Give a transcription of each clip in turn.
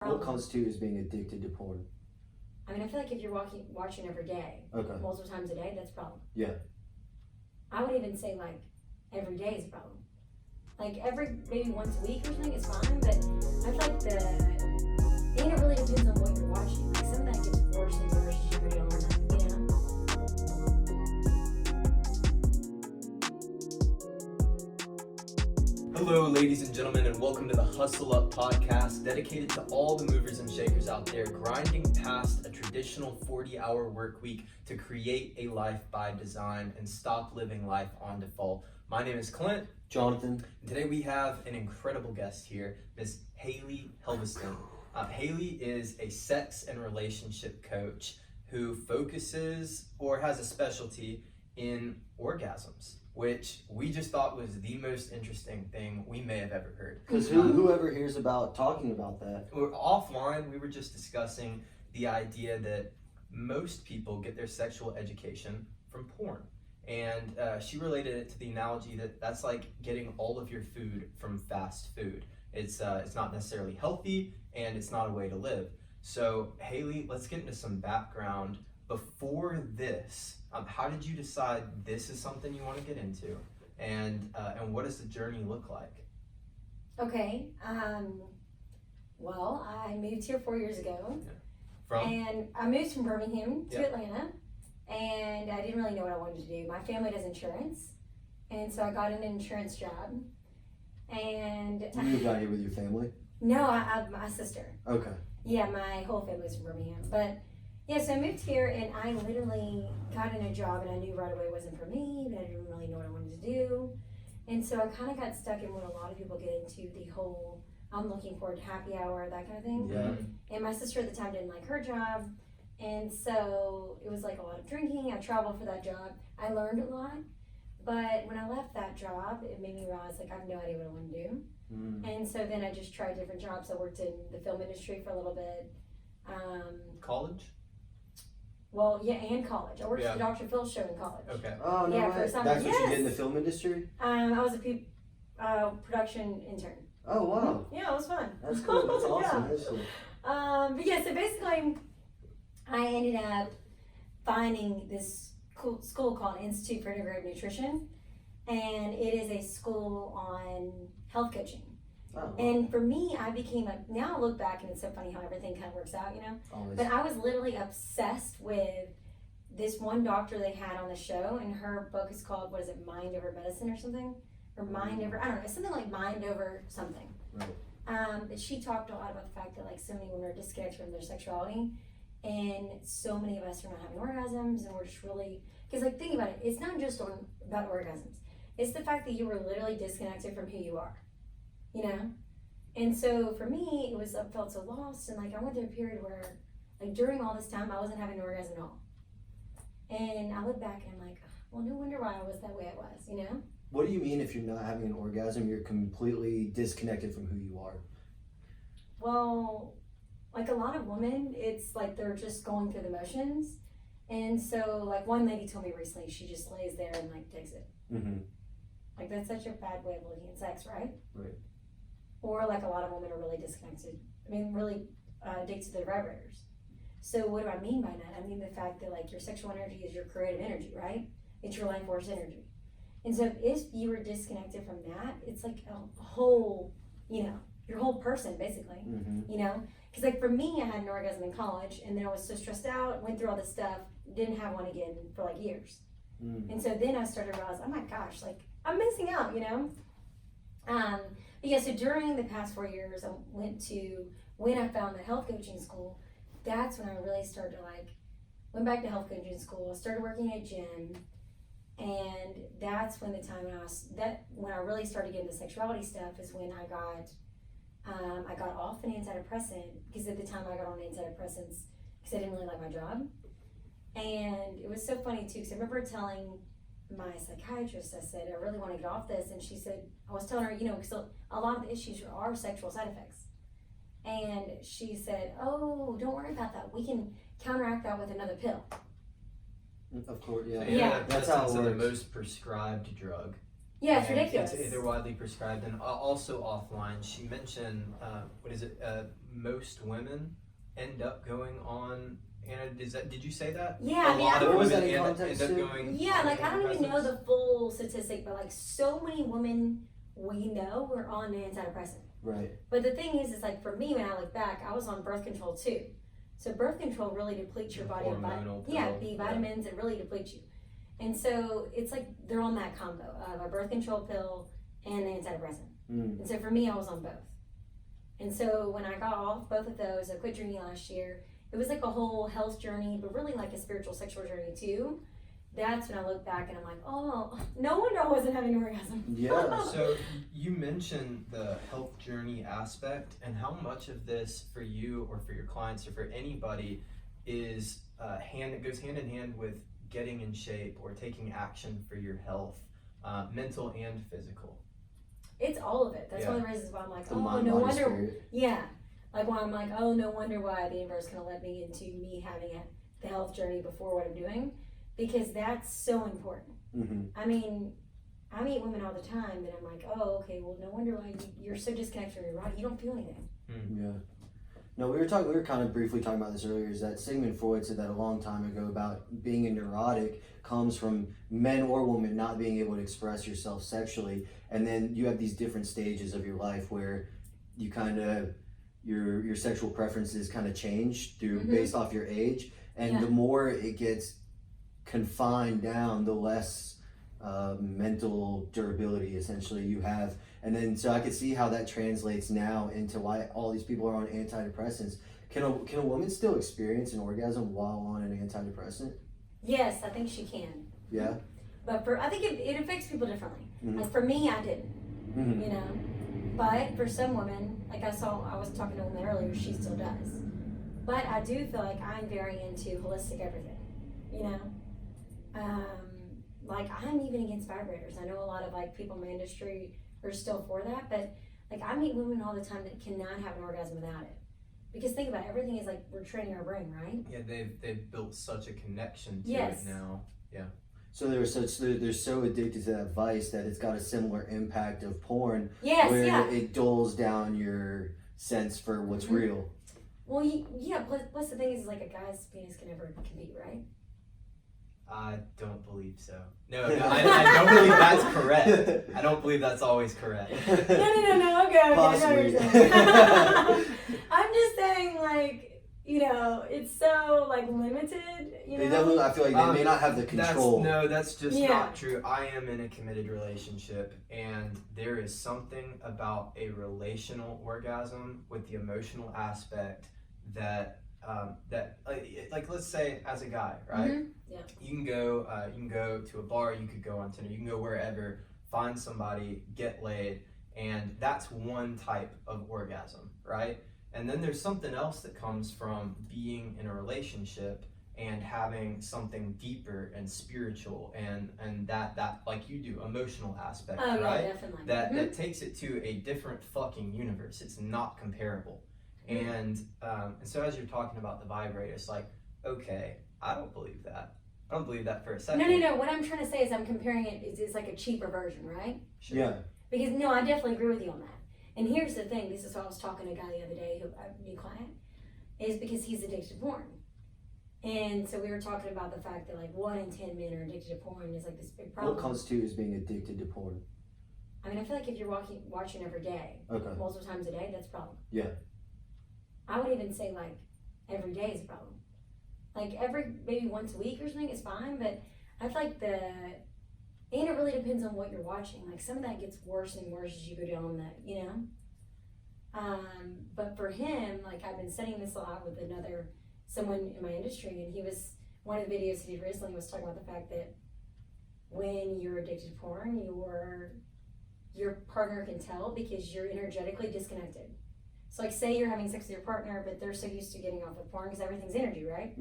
What constitutes being addicted to porn? I mean, I feel like if you're watching every day, multiple times a day, that's a problem. Yeah. I would even say like every day is a problem. Like maybe once a week or something is fine, but I feel like it really depends on what you're watching. Like some of that gets worse and worse as you go on, you know? Hello, ladies and gentlemen, and welcome to the Hustle Up podcast, dedicated to all the movers and shakers out there grinding past a traditional 40-hour work week to create a life by design and stop living life on default. My name is Clint. Jonathan. And today we have an incredible guest here, Ms. Haley Helveston. Haley is a sex and relationship coach who focuses or has a specialty in orgasms, which we just thought was the most interesting thing we may have ever heard. Because whoever hears about talking about that? Offline, we were just discussing the idea that most people get their sexual education from porn. And she related it to the analogy that that's like getting all of your food from fast food. It's not necessarily healthy, and it's not a way to live. So Haley, let's get into some background. Before this, how did you decide this is something you want to get into, and what does the journey look like? Okay, well, I moved here 4 years ago. Yeah. And I moved from Birmingham to Atlanta, and I didn't really know what I wanted to do. My family does insurance, and so I got an insurance job. And You moved out here with your family? No, my sister. Okay. Yeah, my whole family's from Birmingham, but yeah, so I moved here and I literally got in a job and I knew right away it wasn't for me, but I didn't really know what I wanted to do. And so I kind of got stuck in what a lot of people get into, the whole I'm looking forward to happy hour, that kind of thing. Yeah. And my sister at the time didn't like her job. And so it was like a lot of drinking. I traveled for that job. I learned a lot. But when I left that job, it made me realize like I have no idea what I want to do. And so then I just tried different jobs. I worked in the film industry for a little bit. College? Well, yeah, and college. I worked at the Dr. Phil show in college. Okay. Oh, no way. For summer. That's what you did in the film industry? I was a production intern. Oh, wow. Yeah, it was fun. That's cool. That's awesome. Yeah. That's cool. But yeah, so basically, I ended up finding this cool school called Institute for Integrative Nutrition, and it is a school on health coaching. Oh, wow. And for me, now I look back and it's so funny how everything kind of works out, you know? Always. But I was literally obsessed with this one doctor they had on the show, and her book is called, what is it, Mind Over Medicine or something? Or Mind Over, I don't know, it's something like Mind Over something. Right. But she talked a lot about the fact that like so many women are disconnected from their sexuality, and so many of us are not having orgasms, and we're just really, because like think about it, it's not just about orgasms. It's the fact that you were literally disconnected from who you are, you know? And so for me, I felt so lost, and like I went through a period where like during all this time, I wasn't having an orgasm at all. And I look back and I'm like, well, no wonder why I was that way I was, you know? What do you mean if you're not having an orgasm, you're completely disconnected from who you are? Well, like a lot of women, it's like they're just going through the motions. And so like one lady told me recently, she just lays there and like takes it. Mm-hmm. Like that's such a bad way of looking at sex, right? Right. Or like a lot of women are really disconnected. I mean, really addicted to their vibrators. So what do I mean by that? I mean the fact that like your sexual energy is your creative energy, right? It's your life force energy. And so if you were disconnected from that, it's like a whole, you know, your whole person basically, you know? Because like for me, I had an orgasm in college, and then I was so stressed out, went through all this stuff, didn't have one again for like years. And so then I started realizing, oh my gosh, like I'm missing out, you know? But yeah, so during the past 4 years, when I found the health coaching school, that's when I really started to went back to health coaching school, started working at a gym, and that's when when I really started getting the sexuality stuff is when I got off an antidepressant, because at the time I got on antidepressants because I didn't really like my job. And it was so funny too, because I remember telling my psychiatrist, I said, I really want to get off this. And she said, I was telling her, you know, because a lot of the issues are sexual side effects. And she said, oh, don't worry about that. We can counteract that with another pill. Of course, yeah. So Yeah. that's how it the works. most prescribed drug Yeah, it's And ridiculous. They're widely prescribed, and also offline. She mentioned, most women end up going on. Anna, did you say that? Yeah, A lot of What was women that in end context up to? going. Yeah, on like I don't even know antidepressants. the full statistic, but like so many women we know were on an antidepressant. Right. But the thing is like for me, when I look back, I was on birth control too. So birth control really depletes your body of Hormonal B vitamins. It really depletes you. And so it's like they're on that combo of a birth control pill and an antidepressant. And so for me, I was on both. And so when I got off both of those, I quit drinking last year. It was like a whole health journey, but really like a spiritual, sexual journey too. That's when I look back and I'm like, oh, no wonder I wasn't having an orgasm. Yeah. So you mentioned the health journey aspect, and how much of this for you or for your clients or for anybody is it goes hand in hand with getting in shape or taking action for your health, mental and physical. It's all of it. That's Yeah. one of the reasons why I'm like, The oh, mind, no body, wonder. spirit. Yeah. Like why I'm like, oh, no wonder why the universe kind of let me into me having the health journey before what I'm doing, because that's so important. I mean, I meet women all the time that I'm like, oh, okay, well, no wonder why you're so disconnected from your body. You don't feel anything. Yeah. No, we were kind of briefly talking about this earlier, is that Sigmund Freud said that a long time ago about being a neurotic comes from men or women not being able to express yourself sexually. And then you have these different stages of your life where you kind of, your sexual preferences kind of change through based off your age. And the more it gets confined down, the less mental durability essentially you have. And then so I could see how that translates now into why all these people are on antidepressants. Can a woman still experience an orgasm while on an antidepressant? Yes, I think she can. Yeah. But I think it affects people differently. Like for me, I didn't. You know. But for some women, like I was talking to a woman earlier, she still does. But I do feel like I'm very into holistic everything. You know. Like I'm even against vibrators. I know a lot of like people in my industry are still for that, but like I meet women all the time that cannot have an orgasm without it. Because think about it, everything is like we're training our brain, right? Yeah, they've built such a connection to Yes. it now. Yeah. So they're so addicted to that vice that it's got a similar impact of porn, Yes, where yeah. it dulls down your sense for what's real. Well, yeah. Plus the thing is, like a guy's penis can never compete, right? I don't believe so. No, I don't believe that's correct. I don't believe that's always correct. No. Okay. I know what Possibly. you're saying. I'm just saying, like, you know, it's so like limited. You know. They definitely, I feel like they may not have the control. That's just Yeah. not true. I am in a committed relationship, and there is something about a relational orgasm with the emotional aspect that like let's say as a guy, right? Yeah. You can go to a bar, you could go on Tinder, you can go wherever, find somebody, get laid, and that's one type of orgasm, right? And then there's something else that comes from being in a relationship and having something deeper and spiritual and that like you do, emotional aspect, Oh, right? yeah, definitely. That takes it to a different fucking universe. It's not comparable. And so as you're talking about the vibrator, it's like, okay, I don't believe that. I don't believe that for a second. No. What I'm trying to say is I'm comparing it. It's like a cheaper version, right? Sure. Yeah. Because no, I definitely agree with you on that. And here's the thing. This is what I was talking to a guy the other day, a new client, is because he's addicted to porn. And so we were talking about the fact that like 1 in 10 men are addicted to porn is like this big problem. What constitutes being addicted to porn? I mean, I feel like if you're watching every day, multiple times a day, that's a problem. Yeah. I would even say like every day is a problem. Like maybe once a week or something is fine, but I feel like and it really depends on what you're watching. Like some of that gets worse and worse as you go down that, you know. But for him, like I've been studying this a lot with someone in my industry, and one of the videos he did recently was talking about the fact that when you're addicted to porn, your partner can tell because you're energetically disconnected. So like say you're having sex with your partner, but they're so used to getting off of porn because everything's energy, right?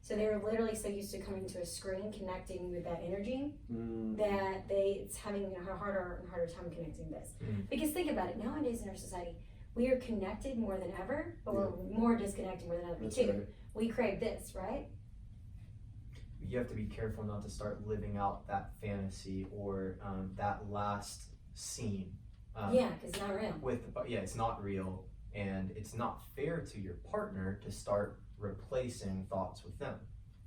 So they're literally so used to coming to a screen, connecting with that energy, that it's having a harder and harder time connecting this. Because think about it, nowadays in our society, we are connected more than ever, but we're more disconnected more than ever too. Right. We crave this, right? you have to be careful not to start living out that fantasy or that last scene. Yeah, because it's not real. It's not real, and it's not fair to your partner to start replacing thoughts with them.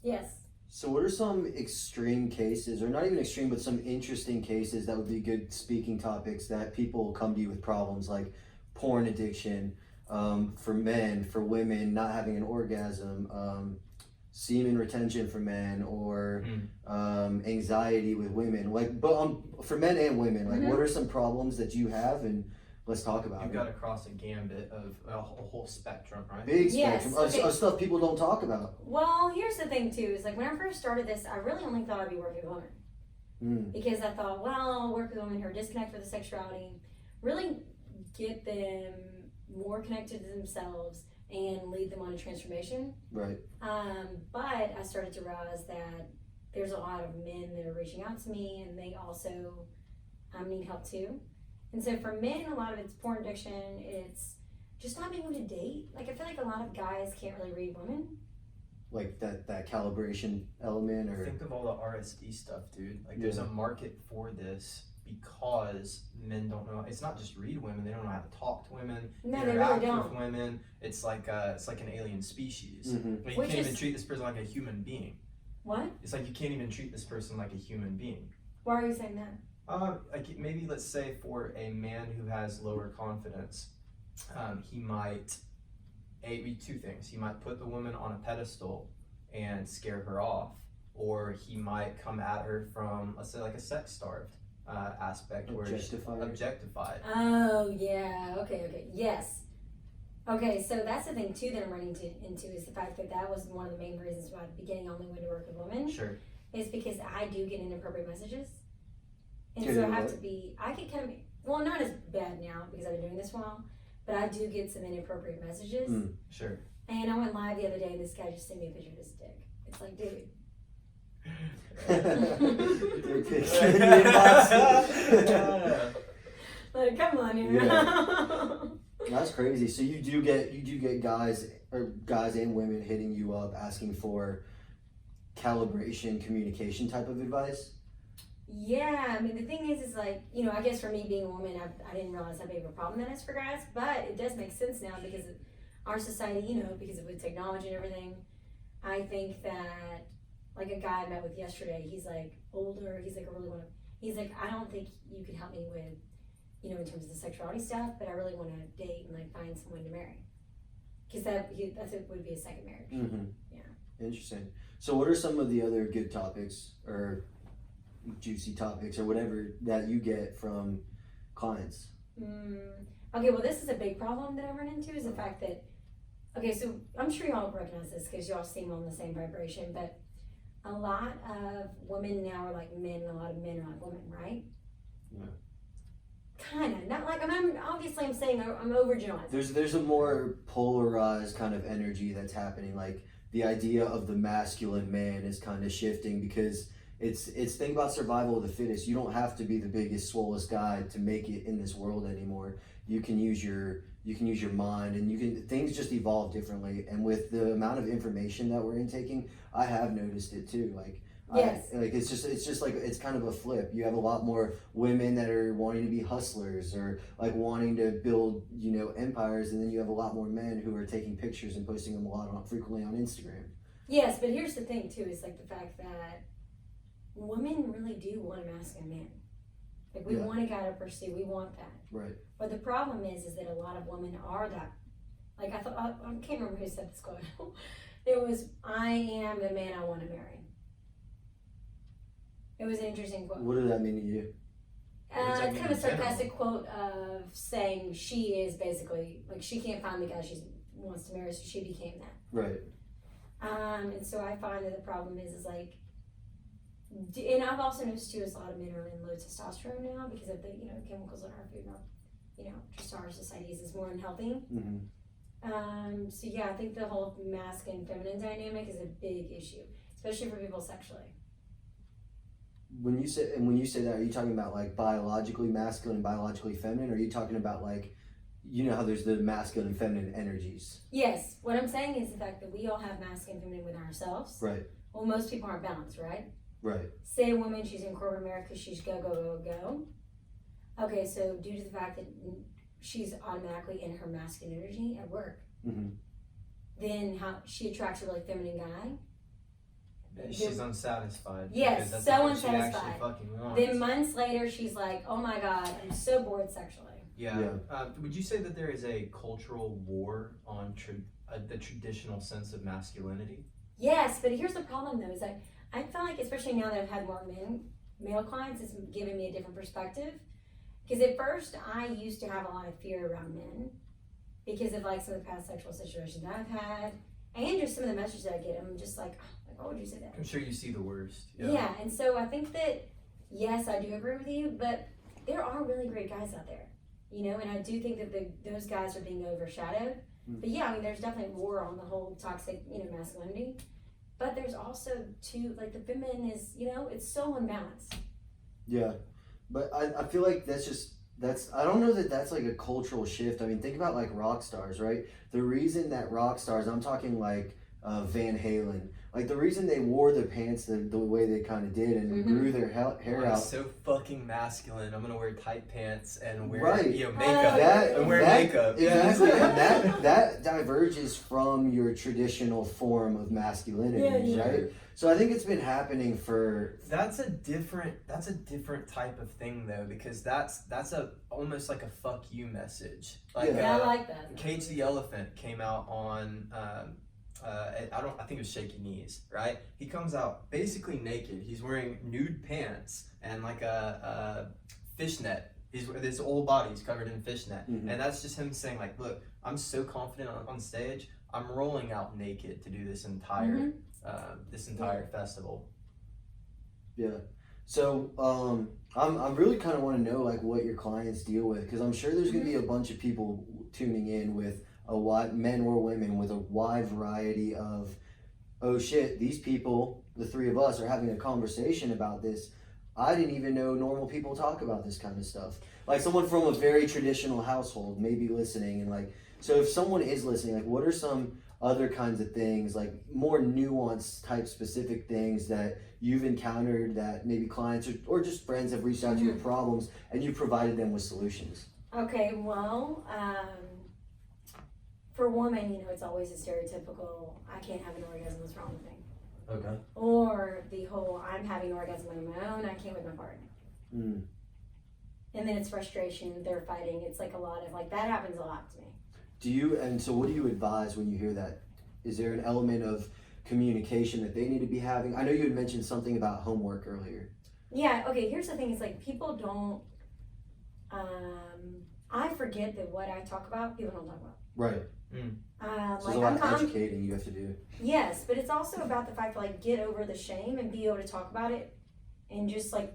Yes. So what are some extreme cases, or not even extreme, but some interesting cases that would be good speaking topics that people come to you with problems like porn addiction, for men, for women not having an orgasm, semen retention for men, or anxiety with women, like, but for men and women, like, what are some problems that you have, and let's talk about You've it. got to cross a gambit of a whole spectrum, right? Big Yes, spectrum of stuff people don't talk about. Well, here's the thing too, is like when I first started this, I really only thought I'd be working with women. Because I thought, well, I'll work with women who are disconnected with the sexuality, really get them more connected to themselves and lead them on a transformation. Right. But I started to realize that there's a lot of men that are reaching out to me, and they also need help too. And so for men, a lot of it's porn addiction, it's just not being able to date. Like, I feel like a lot of guys can't really read women. Like that calibration element, or think of all the RSD stuff, dude. Like, there's a market for this because men don't know. It's not just read women; they don't know how to talk to women, No, they interact really don't. with women. It's like an alien species. Mm-hmm. You can't even treat this person like a human being. What? It's like you can't even treat this person like a human being. Why are you saying that? Like maybe let's say for a man who has lower confidence, he might be two things. He might put the woman on a pedestal and scare her off, or he might come at her from, let's say, like a sex starved aspect, where she's objectified. Oh yeah, okay, yes. Okay, so that's the thing too that I'm running into is the fact that was one of the main reasons why at the beginning I only wanted to work with women. Sure. Is because I do get inappropriate messages. And so I get kind of, well, not as bad now because I've been doing this for a while, but I do get some inappropriate messages. Sure. And I went live the other day and this guy just sent me a picture of his dick. It's like, dude. Like, come on, you know. That's crazy. So you do get guys and women hitting you up asking for calibration, communication type of advice? Yeah, I mean, the thing is like, you know, I guess for me being a woman, I didn't realize how big of a problem that is for guys, but it does make sense now because of our society, you know, because of with technology and everything. I think that, like a guy I met with yesterday, he's like older, he's like, he's like, I don't think you could help me with, you know, in terms of the sexuality stuff, but I really want to date and like find someone to marry. Because would be a second marriage. Mm-hmm. Yeah. Interesting. So what are some of the other good topics or juicy topics or whatever that you get from clients? Okay, well, this is a big problem that I run into is the fact that, okay, so I'm sure y'all recognize this because y'all seem on the same vibration, but a lot of women now are like men, and a lot of men are like women, right? Yeah. Kind of, not like, I'm saying I'm overgeneralizing. There's a more polarized kind of energy that's happening, like the idea of the masculine man is kind of shifting because it's think about survival of the fittest. You don't have to be the biggest, swollest guy to make it in this world anymore. You can use your mind, and things just evolve differently. And with the amount of information that we're intaking, I have noticed it too. Like, yes. It's just like it's kind of a flip. You have a lot more women that are wanting to be hustlers or like wanting to build, you know, empires, and then you have a lot more men who are taking pictures and posting them frequently on Instagram. Yes, but here's the thing too, is like the fact that women really do want a masculine man. Like we want a guy to pursue, we want that. Right. But the problem is that a lot of women are that. Like I can't remember who said this quote. It was, I am the man I want to marry. It was an interesting quote. What did that mean to you? It's kind of a sarcastic quote of saying she is basically, like she can't find the guy she wants to marry, so she became that. Right. And so I find that the problem is like, and I've also noticed too, is a lot of men are in low testosterone now because of the, you know, chemicals in our food and our, you know, just our societies is more unhealthy. Mm-hmm. So yeah, I think the whole masculine feminine dynamic is a big issue, especially for people sexually. When you say that, are you talking about like biologically masculine, biologically feminine, or are you talking about like, you know how there's the masculine and feminine energies? Yes, what I'm saying is the fact that we all have masculine and feminine within ourselves. Right. Well, most people aren't balanced, right? Right. Say a woman, she's in corporate America, she's go, go, go, go. Okay, so due to the fact that she's automatically in her masculine energy at work, then how she attracts a really feminine guy. She's unsatisfied. Yes, because that's so what she unsatisfied. actually fucking wants. Then months later, she's like, oh my God, I'm so bored sexually. Yeah. Would you say that there is a cultural war on the traditional sense of masculinity? Yes, but here's the problem though, is that I feel like, especially now that I've had more male clients, it's given me a different perspective. Because at first, I used to have a lot of fear around men because of like some of the past sexual situations I've had, and just some of the messages that I get. I'm just like, why would you say that? I'm sure you see the worst. Yeah, and so I think that, yes, I do agree with you, but there are really great guys out there, you know, and I do think that those guys are being overshadowed. But yeah, I mean, there's definitely war on the whole toxic, you know, masculinity. But there's also too, like the feminine is, you know, it's so unbalanced. Yeah, but I feel like I don't know that that's like a cultural shift. I mean, think about like rock stars, right? The reason that rock stars, I'm talking like Van Halen, like the reason they wore the pants the way they kind of did and grew their hair out. So fucking masculine. I'm gonna wear tight pants and wear Oh, makeup. Makeup. Exactly, and that diverges from your traditional form of masculinity, right? So I think it's been happening for. That's a different type of thing though, because that's almost like a fuck you message. Like, I like that. Cage the Elephant came out on. I think it was Shaky Knees, right? He comes out basically naked. He's wearing nude pants and like a fishnet. His whole body's covered in fishnet, and that's just him saying like, "Look, I'm so confident on stage. I'm rolling out naked to do this entire festival." Yeah. So I'm really kind of want to know like what your clients deal with, because I'm sure there's gonna be a bunch of people tuning in with men or women with a wide variety of, oh shit, these people, the three of us, are having a conversation about this. I didn't even know normal people talk about this kind of stuff. Like someone from a very traditional household may be listening, and like, so if someone is listening, like what are some other kinds of things, like more nuanced type specific things that you've encountered that maybe clients or just friends have reached out to you with problems and you provided them with solutions? Okay, well, for women, you know, it's always a stereotypical, I can't have an orgasm, what's wrong with me? Okay. Or the whole, I'm having an orgasm on my own, I can't with my partner. And then it's frustration, they're fighting, it's like a lot of, like, that happens a lot to me. And so what do you advise when you hear that? Is there an element of communication that they need to be having? I know you had mentioned something about homework earlier. Yeah, okay, here's the thing, it's like people don't, I forget that what I talk about, people don't talk about. Right. So like there's a lot of educating you have to do. Yes, but it's also about the fact to like get over the shame and be able to talk about it, and just like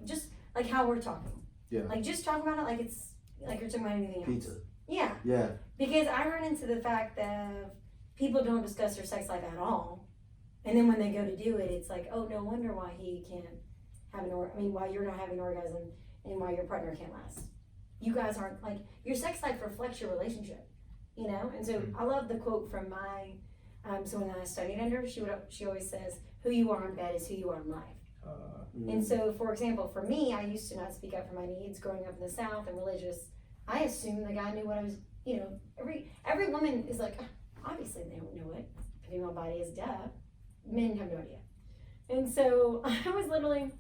how we're talking. Yeah. Like just talk about it like it's like you're talking about anything else. Pizza. Yeah. Yeah. Because I run into the fact that people don't discuss their sex life at all, and then when they go to do it, it's like, oh, no wonder why he can't have why you're not having an orgasm and why your partner can't last. You guys aren't like, your sex life reflects your relationship. You know, and so I love the quote from my someone that I studied under. She always says, "Who you are in bed is who you are in life." And so, for example, for me, I used to not speak up for my needs growing up in the South and religious. I assumed the guy knew what I was. You know, every woman is like, obviously they don't know what the female body is. Duh, men have no idea. And so I was literally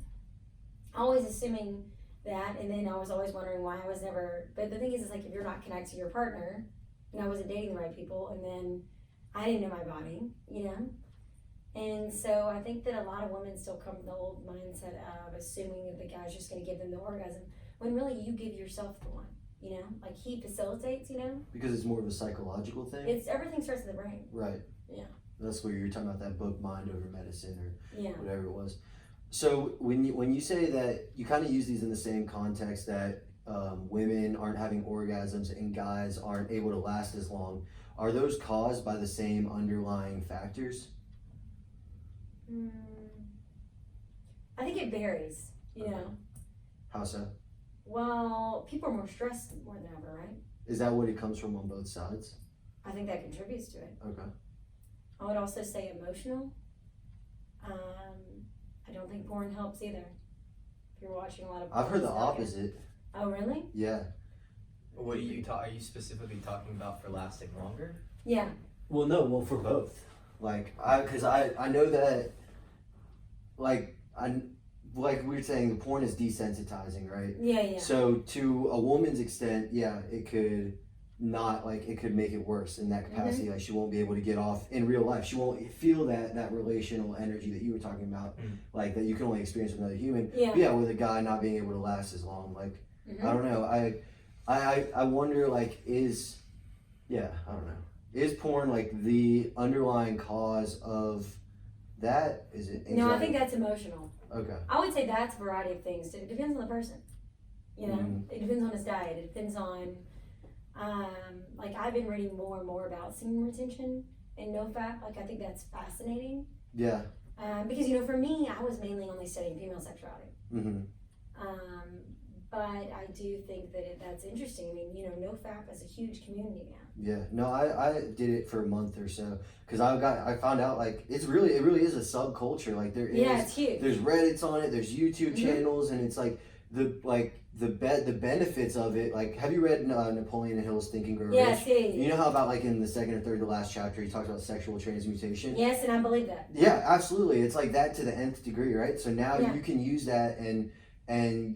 always assuming that, and then I was always wondering why I was never. But the thing is like if you're not connected to your partner. And I wasn't dating the right people, and then I didn't know my body, you know? And so I think that a lot of women still come from the old mindset of assuming that the guy's just gonna give them the orgasm, when really you give yourself the one, you know? Like he facilitates, you know? Because it's more of a psychological thing? Everything starts in the brain. Right. Yeah. That's where you're talking about that book, Mind Over Medicine, or whatever it was. So when you say that, you kind of use these in the same context that women aren't having orgasms and guys aren't able to last as long. Are those caused by the same underlying factors? I think it varies, you know. How so? Well, people are more stressed more than ever, right? Is that what it comes from on both sides? I think that contributes to it. Okay. I would also say emotional. I don't think porn helps either. If you're watching a lot of porn, I've heard the it's not good. opposite. Oh, really? Yeah. What are you specifically talking about for lasting longer? Yeah. Well, for both. Like, because I know that, like we were saying, the porn is desensitizing, right? Yeah. So to a woman's extent, yeah, it could not, like, it could make it worse in that capacity. Like, she won't be able to get off in real life. She won't feel that relational energy that you were talking about, like, that you can only experience with another human. Yeah. But yeah, with a guy not being able to last as long, like, I don't know. I wonder, like, is porn, like, the underlying cause of that? Is it anxiety? No, I think that's emotional. Okay. I would say that's a variety of things. It depends on the person. You know, it depends on his diet. It depends on, like, I've been reading more and more about semen retention and NOFAP. Like, I think that's fascinating. Yeah. Because, you know, for me, I was mainly only studying female sexuality. But I do think that that's interesting. I mean, you know, NOFAP is a huge community now. Yeah. No, I did it for a month or so because I found out, like, it really is a subculture. Like, there is. Yeah, it's huge. There's Reddits on it. There's YouTube channels, and it's like the benefits of it. Like, have you read Napoleon Hill's Think and Grow Rich? Yes, yeah. You know how about, like, in the second or third to last chapter, he talks about sexual transmutation? Yes, and I believe that. Yeah, absolutely. It's like that to the nth degree, right? So now you can use that, and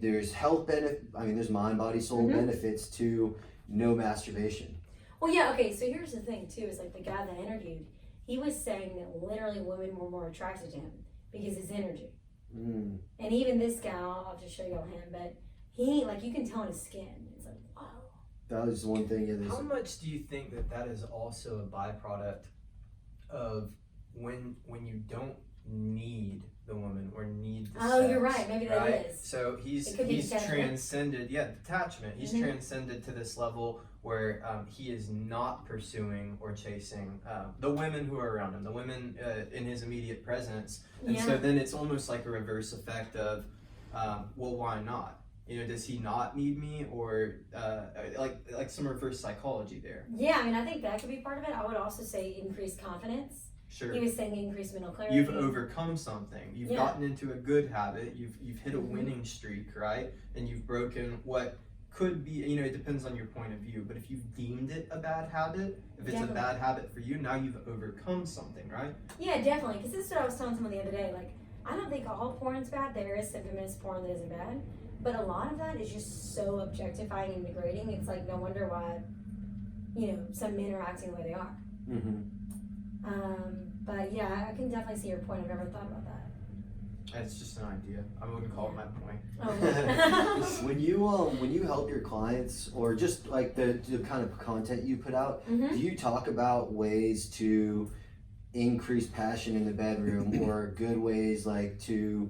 there's health benefit. I mean, there's mind, body, soul benefits to no masturbation. Well, yeah, okay, so here's the thing, too, is like the guy that I interviewed, he was saying that literally women were more attracted to him because his energy. And even this guy, I'll just show y'all him, but he, like, you can tell in his skin. It's like, wow. That was one thing. Yeah, How much do you think that is also a byproduct of when you don't need the woman or need the sex, you're right. Maybe that is. So he's transcended, detachment. He's transcended to this level where he is not pursuing or chasing the women who are around him, the women in his immediate presence. And so then it's almost like a reverse effect of, well, why not? You know, does he not need me, or like some reverse psychology there? Yeah, I mean, I think that could be part of it. I would also say increased confidence. Sure. He was saying increased mental clarity. You've overcome something. You've gotten into a good habit. You've hit a winning streak, right? And you've broken what could be, you know, it depends on your point of view, but if you've deemed it a bad habit, if it's a bad habit for you, now you've overcome something, right? Yeah, definitely. Because this is what I was telling someone the other day. Like, I don't think all porn is bad. There is some feminist porn that isn't bad. But a lot of that is just so objectifying and degrading. It's like, no wonder why, you know, some men are acting the way they are. But yeah, I can definitely see your point. I've never thought about that. It's just an idea. I wouldn't call it my point. Oh. when you help your clients, or just like the kind of content you put out, do you talk about ways to increase passion in the bedroom, or good ways, like, to,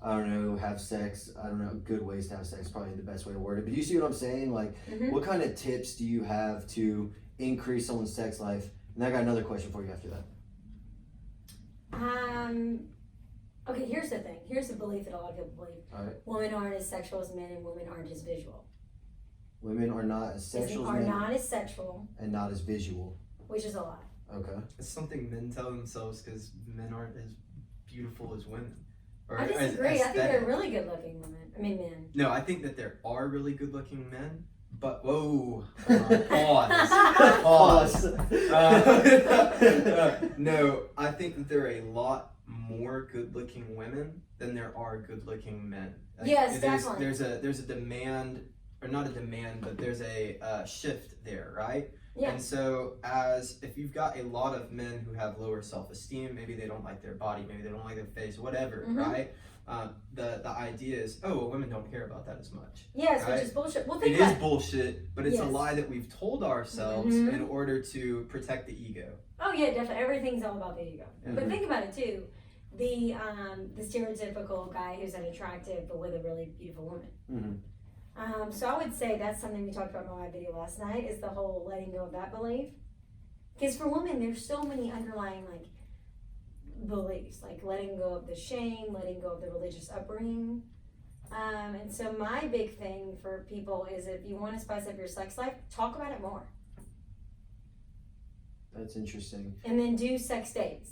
I don't know, have sex? I don't know, good ways to have sex, probably the best way to word it. But you see what I'm saying? Like, what kind of tips do you have to increase someone's sex life? And I got another question for you after that. Okay, here's the thing. Here's the belief that a lot of people believe. All right. Women aren't as sexual as men, and women aren't as visual. Women are not as sexual as men. Not as sexual. And not as visual. Which is a lie. Okay. It's something men tell themselves because men aren't as beautiful as women. Or I disagree. I think they're really good looking women. I mean, men. No, I think that there are really good looking men. But whoa, pause. No, I think that there are a lot more good-looking women than there are good-looking men. Like, yes, definitely. There's a demand, or not a demand, but there's a shift there, right? Yeah. And so, if you've got a lot of men who have lower self-esteem, maybe they don't like their body, maybe they don't like their face, whatever, right? The idea is, well, women don't care about that as much. Yes, right? Which is bullshit. Well, it is bullshit, but it's a lie that we've told ourselves in order to protect the ego. Oh yeah, definitely. Everything's all about the ego. But think about it too. The stereotypical guy who's unattractive but with a really beautiful woman. So I would say that's something we talked about in my video last night, is the whole letting go of that belief. Because for women, there's so many underlying, like, beliefs, like letting go of the shame, letting go of the religious upbringing. And so my big thing for people is, if you want to spice up your sex life, talk about it more. That's interesting. And then do sex dates.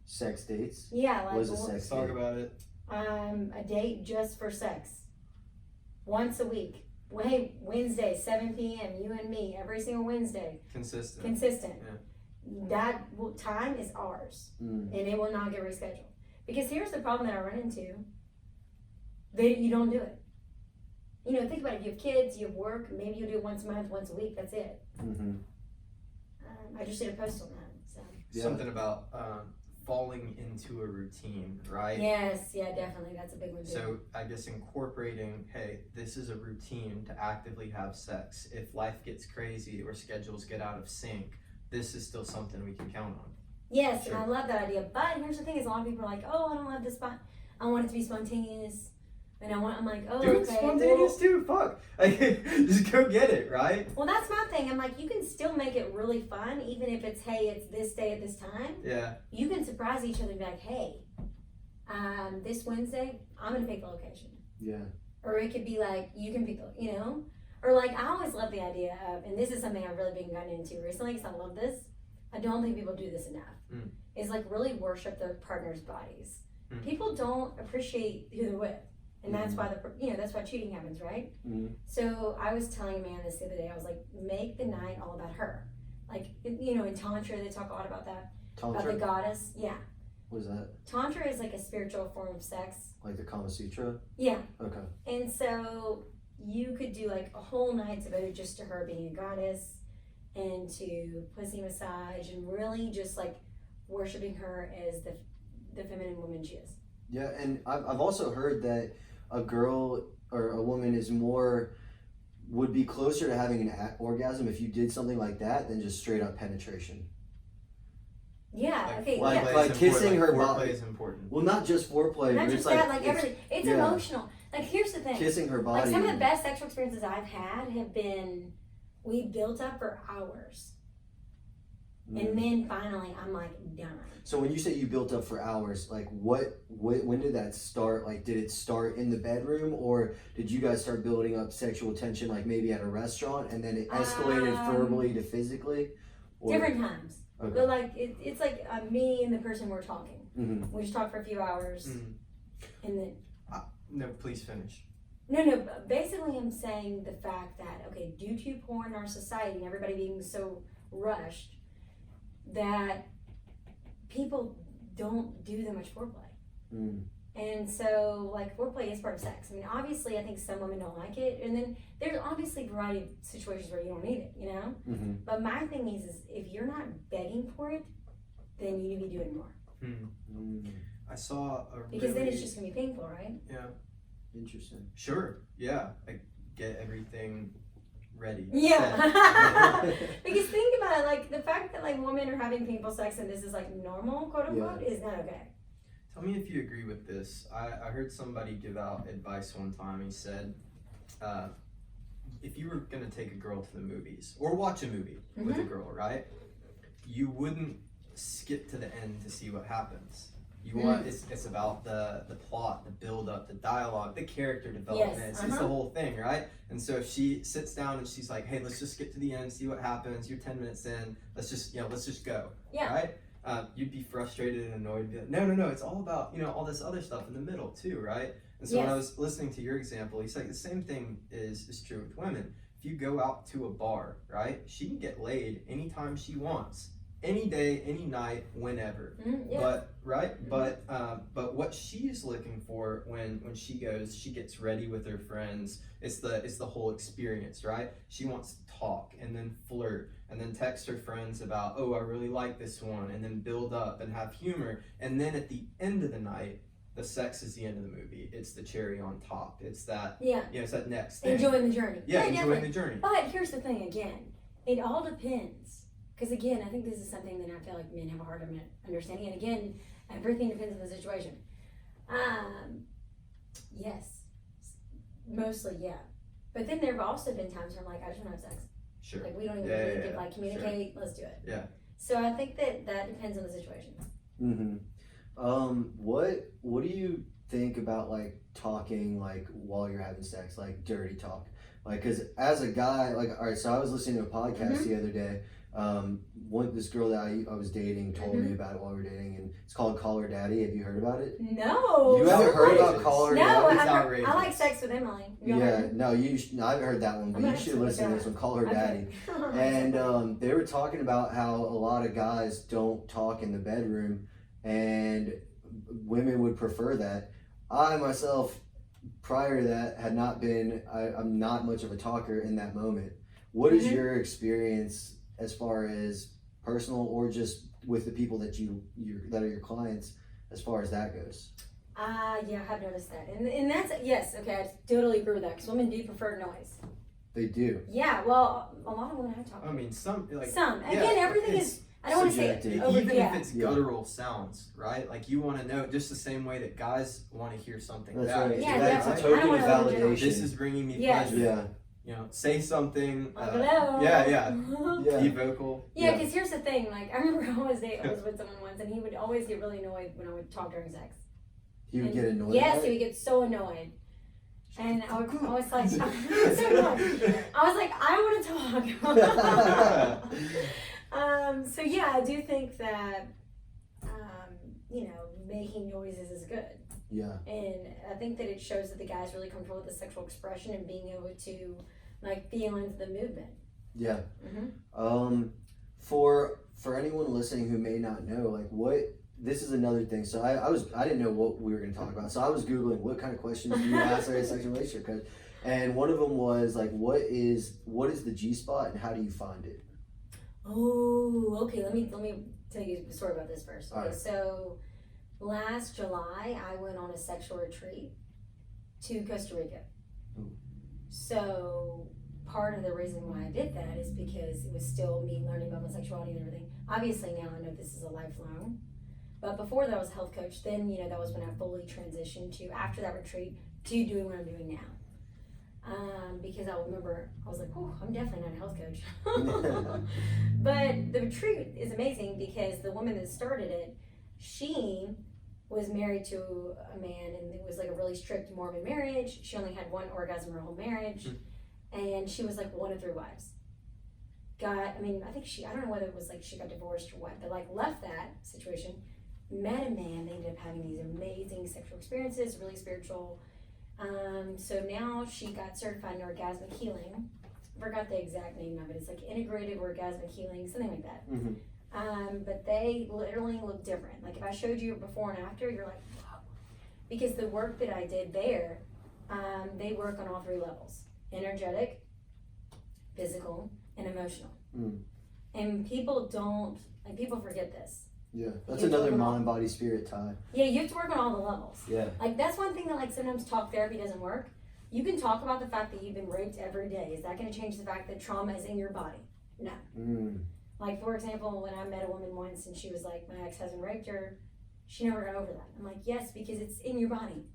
Sex dates? Yeah, like What is a sex Let's talk date? about it. a date just for sex. Once a week. Well, hey, Wednesday, 7 p.m., you and me, every single Wednesday. Consistent. Consistent. Yeah. That time is ours. And it will not get rescheduled. Because here's the problem that I run into. You don't do it. You know, think about it. If you have kids, you have work, maybe you do it once a month, once a week, that's it. I just did a post on that. So. Yeah. Something about falling into a routine, right? Yes, yeah, definitely. That's a big one too. So I guess incorporating, hey, this is a routine to actively have sex. If life gets crazy or schedules get out of sync, this is still something we can count on. Yes, Sure. and I love that idea. But here's the thing: is a lot of people are like, "Oh, I don't love this spot. I want it to be spontaneous." And I'm like, "Oh, Dude, okay." spontaneous too. Fuck, just go get it, right? Well, that's my thing. I'm like, you can still make it really fun, even if it's, hey, it's this day at this time. Yeah. You can surprise each other and be like, hey, this Wednesday, I'm gonna pick the location. Yeah. Or it could be like, you can pick the, you know? Or like, I always love the idea of, and this is something I've really been gotten into recently because I love this. I don't think people do this enough. Is like really worship their partner's bodies. People don't appreciate who they're with. And that's why that's why cheating happens, right? So I was telling a man this the other day. I was like, make the night all about her. Like, you know, in Tantra, they talk a lot about that. Tantra? About the goddess. Yeah. What is that? Tantra is like a spiritual form of sex. Like the Kama Sutra? Yeah. Okay. And so you could do like a whole night devoted just to her being a goddess and to pussy massage and really just like worshiping her as the feminine woman she is. Yeah, and I've also heard that a girl or a woman would be closer to having an orgasm if you did something like that than just straight up penetration. Yeah, okay. Like kissing her body. Foreplay is important. Well, not just foreplay, Not but just it's that, like everything. It's emotional. Like, here's the thing. Kissing her body. Like, some of the best sexual experiences I've had have been, we built up for hours. And then finally, I'm like, done. So when you say you built up for hours, like when did that start? Like, did it start in the bedroom, or did you guys start building up sexual tension, like maybe at a restaurant, and then it escalated verbally to physically? Or? Different times. Okay. But like, it's like me and the person we're talking. We just talk for a few hours, and then. No, please finish. No. Basically, I'm saying the fact that due to porn in our society and everybody being so rushed, that people don't do that much foreplay. And so, like, foreplay is part of sex. I mean, obviously, I think some women don't like it, and then there's obviously a variety of situations where you don't need it, you know? But my thing is if you're not begging for it, then you need to be doing more. I saw a because then it's just gonna be painful, right? Yeah. Interesting. Sure. Yeah. I get everything ready. Yeah. Because think about it, like the fact that like women are having painful sex and this is like normal, quote unquote, is not okay. Tell me if you agree with this. I heard somebody give out advice one time. He said, if you were gonna take a girl to the movies or watch a movie with a girl, right? You wouldn't skip to the end to see what happens. You want it's about the plot, the build up, the dialogue, the character development. It's the whole thing, right? And so if she sits down and she's like, "Hey, let's just skip to the end, see what happens. You're 10 minutes in. Let's just go." Yeah. Right? You'd be frustrated and annoyed. Be like, no. It's all about all this other stuff in the middle too, right? And so when I was listening to your example, he's like the same thing is true with women. If you go out to a bar, right? She can get laid anytime she wants. Any day, any night, whenever. But but what she's looking for when she goes, she gets ready with her friends. It's the whole experience, right? She wants to talk and then flirt and then text her friends about, oh, I really like this one, and then build up and have humor. And then at the end of the night, the sex is the end of the movie. It's the cherry on top. It's that it's that next thing. Enjoying the journey. Yeah, enjoying the journey. But here's the thing again. It all depends. Because again, I think this is something that I feel like men have a hard time understanding. And again, everything depends on the situation. Yes. Mostly, yeah. But then there have also been times where I'm like, I just want to have sex. Sure. Like we don't even really get like communicate. Sure. Let's do it. Yeah. So I think that depends on the situation. What do you think about like talking like while you're having sex, like dirty talk? Like, cause as a guy, like, all right, so I was listening to a podcast the other day. This girl that I was dating told me about it while we were dating, and it's called Call Her Daddy. Have you heard about it? No. You haven't heard about Call Her No, Daddy? I like Sex with Emily. Yeah, no, I haven't heard that one, but you should listen to this one, Call Her Daddy. And they were talking about how a lot of guys don't talk in the bedroom, and women would prefer that. I myself, prior to that, had not been, I'm not much of a talker in that moment. What is your experience as far as personal or just with the people that that are your clients, as far as that goes? Yeah, I have noticed that. And that's, yes, okay, I totally agree with that, because women do prefer noise. They do. Yeah, well, a lot of women have talk. I mean, some. Again, everything is, I don't want to say it. Even if it's guttural sounds, right? Like, you want to know just the same way that guys want to hear something That's back. right. Yeah, That's definitely. a token of validation. This is bringing me Yes. pleasure. Yeah. You know, say something. Hello. Yeah. Yeah. Be vocal. Yeah, because here's the thing. Like, I remember I was with someone once, and he would always get really annoyed when I would talk during sex. He would get annoyed. Yes, he would get so annoyed. And I was like, so annoyed. I was like, I want to talk. So yeah, I do think that, making noises is good. Yeah. And I think that it shows that the guy's really comfortable with the sexual expression and being able to, like, feel into the movement. Yeah. Mm-hmm. For anyone listening who may not know, like, this is another thing. So I didn't know what we were going to talk about. So I was Googling what kind of questions do you ask in a sexual relationship coach, and one of them was like, what is the G-spot and how do you find it? Oh, okay. Let me tell you the story about this first. Okay, right. So last July, I went on a sexual retreat to Costa Rica. Ooh. So part of the reason why I did that is because it was still me learning about my sexuality and everything. Obviously now I know this is a lifelong, but before that I was a health coach. Then, that was when I fully transitioned to, after that retreat, to doing what I'm doing now. Because I remember, I was like, oh, I'm definitely not a health coach. But the retreat is amazing because the woman that started it, she was married to a man, and it was like a really strict Mormon marriage. She only had one orgasm her whole marriage, and she was like one of 3 wives. I don't know whether it was like she got divorced or what, but like left that situation, met a man, they ended up having these amazing sexual experiences, really spiritual. So now she got certified in orgasmic healing. I forgot the exact name of it. It's like integrative orgasmic healing, something like that. Mm-hmm. But they literally look different. Like if I showed you before and after, you're like, wow. Because the work that I did there, they work on all 3 levels: energetic, physical, and emotional. And people forget this. Yeah, that's another mind, body, spirit tie. Yeah, you have to work on all the levels. Yeah. Like, that's one thing that, like, sometimes talk therapy doesn't work. You can talk about the fact that you've been raped every day. Is that going to change the fact that trauma is in your body? No. Like, for example, when I met a woman once and she was like, my ex-husband raped her, she never got over that. I'm like, yes, because it's in your body.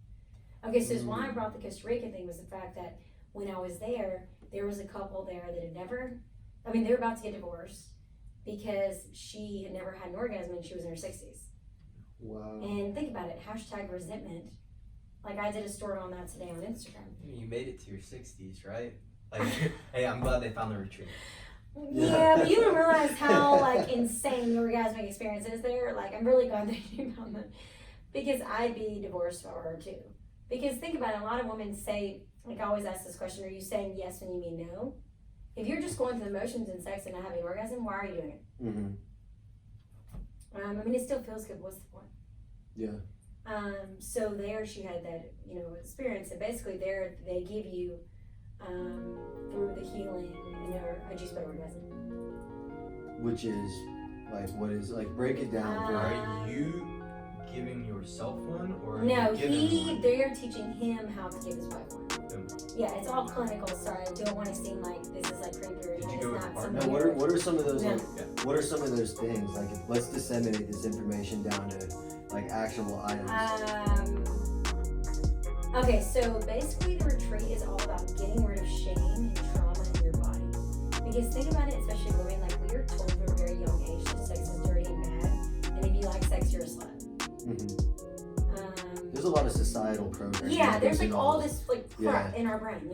Okay, so why I brought the Costa Rica thing was the fact that when I was there was a couple there that had they were about to get divorced because she had never had an orgasm and she was in her 60s. Wow. And think about it, #resentment. Like, I did a story on that today on Instagram. You made it to your 60s, right? Like, hey, I'm glad they found the retreat. Yeah, but you don't realize how, like, insane the orgasmic experience is there. Like, I'm really glad that you found that. Because I'd be divorced for her, too. Because think about it, a lot of women say, like, I always ask this question, are you saying yes when you mean no? If you're just going through the motions in sex and not having an orgasm, why are you doing it? It still feels good. What's the point? Yeah. So there she had that, experience. And basically there they give you, through the healing, a G-spot orgasm. Which is, like, what is, like, break it down. Are you giving yourself one, or are no, you giving one? They're teaching him how to give his wife one. Yeah, it's all clinical. Sorry, I don't want to seem like this is like creepy. Did you go with a partner? No, what are some of those? No. What are some of those things? Like, let's disseminate this information down to like actionable items. Okay, so basically the retreat is all about getting rid of shame and trauma in your body. Because think about it, especially women, like we are told from a very young age that sex is dirty and bad, and if you like sex, you're a slut. There's a lot of societal programs. Yeah, there's like all this like crap in our brain,